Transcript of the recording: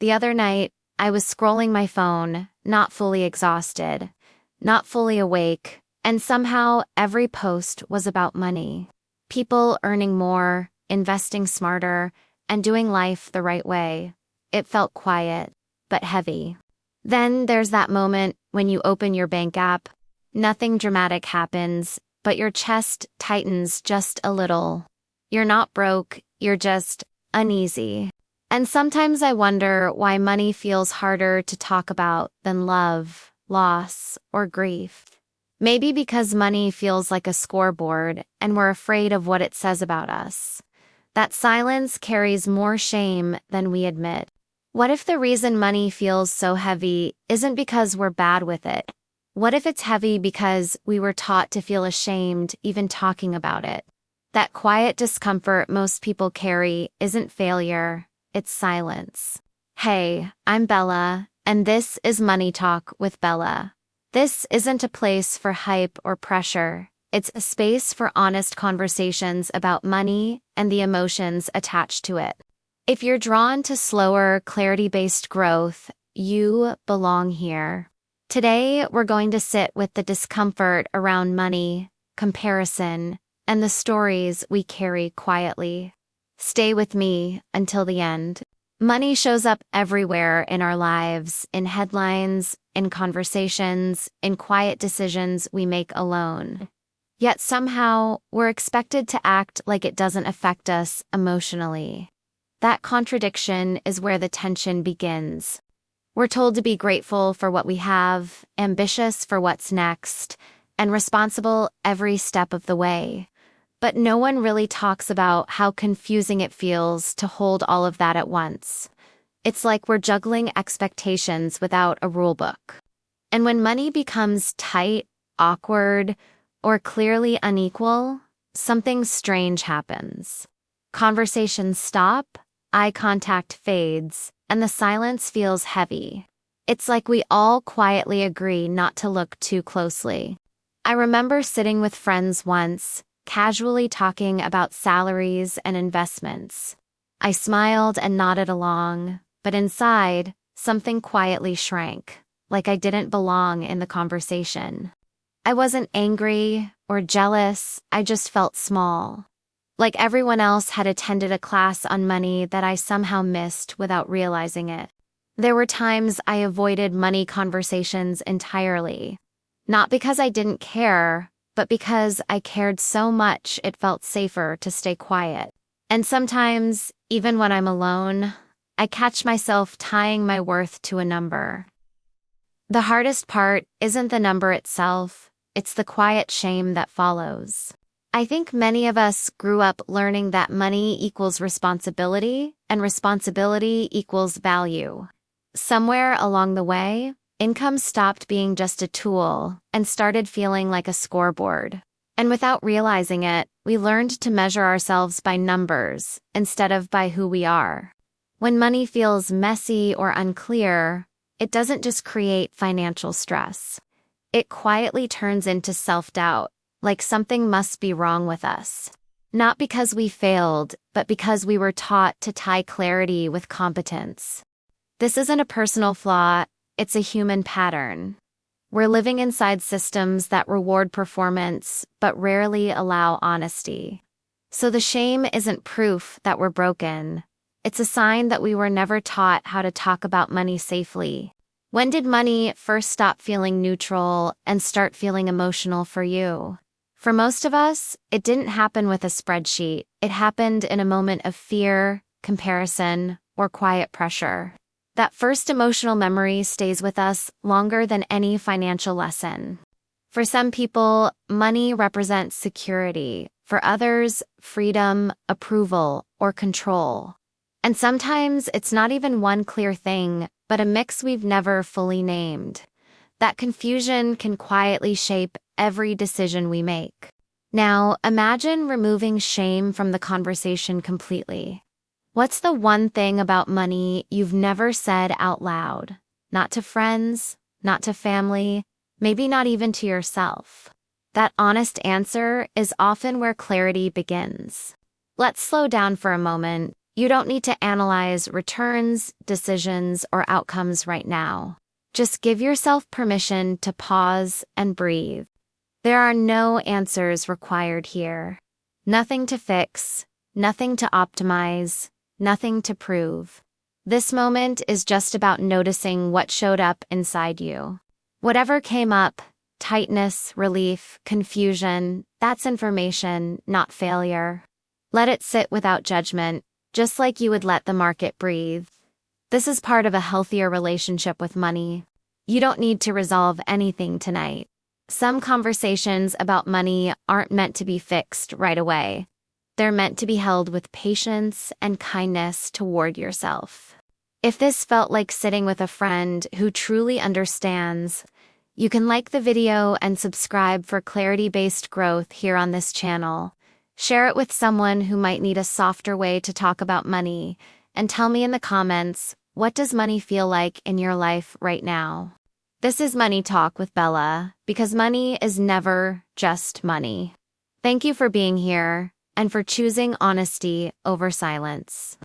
The other night, I was scrolling my phone, not fully exhausted, not fully awake, and somehow every post was about money. People earning more, investing smarter, and doing life the right way. It felt quiet, but heavy. Then there's that moment when you open your bank app. Nothing dramatic happens, but your chest tightens just a little. You're not broke, you're just uneasy. And sometimes I wonder why money feels harder to talk about than love, loss, or grief. Maybe because money feels like a scoreboard and we're afraid of what it says about us. That silence carries more shame than we admit. What if the reason money feels so heavy isn't because we're bad with it? What if it's heavy because we were taught to feel ashamed even talking about it? That quiet discomfort most people carry isn't failure, it's silence. Hey, I'm Bella, and this is Money Talk with Bella. This isn't a place for hype or pressure. It's a space for honest conversations about money and the emotions attached to it. If you're drawn to slower, clarity-based growth, you belong here. Today, we're going to sit with the discomfort around money, comparison, and the stories we carry quietly. Stay with me until the end. Money shows up everywhere in our lives, in headlines, in conversations, in quiet decisions we make alone. Yet somehow, we're expected to act like it doesn't affect us emotionally. That contradiction is where the tension begins. We're told to be grateful for what we have, ambitious for what's next, and responsible every step of the way. But no one really talks about how confusing it feels to hold all of that at once. It's like we're juggling expectations without a rulebook. And when money becomes tight, awkward, or clearly unequal, something strange happens. Conversations stop, eye contact fades, and the silence feels heavy. It's like we all quietly agree not to look too closely. I remember sitting with friends once, casually talking about salaries and investments. I smiled and nodded along, but inside, something quietly shrank, like I didn't belong in the conversation. I wasn't angry or jealous, I just felt small. Like everyone else had attended a class on money that I somehow missed without realizing it. There were times I avoided money conversations entirely. Not because I didn't care, but because I cared so much it felt safer to stay quiet. And sometimes, even when I'm alone, I catch myself tying my worth to a number. The hardest part isn't the number itself, it's the quiet shame that follows. I think many of us grew up learning that money equals responsibility, and responsibility equals value. Somewhere along the way, income stopped being just a tool and started feeling like a scoreboard. And without realizing it, we learned to measure ourselves by numbers instead of by who we are. When money feels messy or unclear, it doesn't just create financial stress. It quietly turns into self-doubt, like something must be wrong with us. Not because we failed, but because we were taught to tie clarity with competence. This isn't a personal flaw, it's a human pattern. We're living inside systems that reward performance, but rarely allow honesty. So the shame isn't proof that we're broken. It's a sign that we were never taught how to talk about money safely. When did money first stop feeling neutral and start feeling emotional for you? For most of us, it didn't happen with a spreadsheet. It happened in a moment of fear, comparison, or quiet pressure. That first emotional memory stays with us longer than any financial lesson. For some people, money represents security. For others, freedom, approval, or control. And sometimes it's not even one clear thing, but a mix we've never fully named. That confusion can quietly shape every decision we make. Now, imagine removing shame from the conversation completely. What's the one thing about money you've never said out loud? Not to friends, not to family, maybe not even to yourself. That honest answer is often where clarity begins. Let's slow down for a moment. You don't need to analyze returns, decisions, or outcomes right now. Just give yourself permission to pause and breathe. There are no answers required here. Nothing to fix, nothing to optimize, nothing to prove. This moment is just about noticing what showed up inside you. Whatever came up, tightness, relief, confusion, that's information, not failure. Let it sit without judgment, just like you would let the market breathe. This is part of a healthier relationship with money. You don't need to resolve anything tonight. Some conversations about money aren't meant to be fixed right away. They're meant to be held with patience and kindness toward yourself. If this felt like sitting with a friend who truly understands, you can like the video and subscribe for clarity-based growth here on this channel. Share it with someone who might need a softer way to talk about money, and tell me in the comments, what does money feel like in your life right now? This is Money Talk with Bella, because money is never just money. Thank you for being here, and for choosing honesty over silence.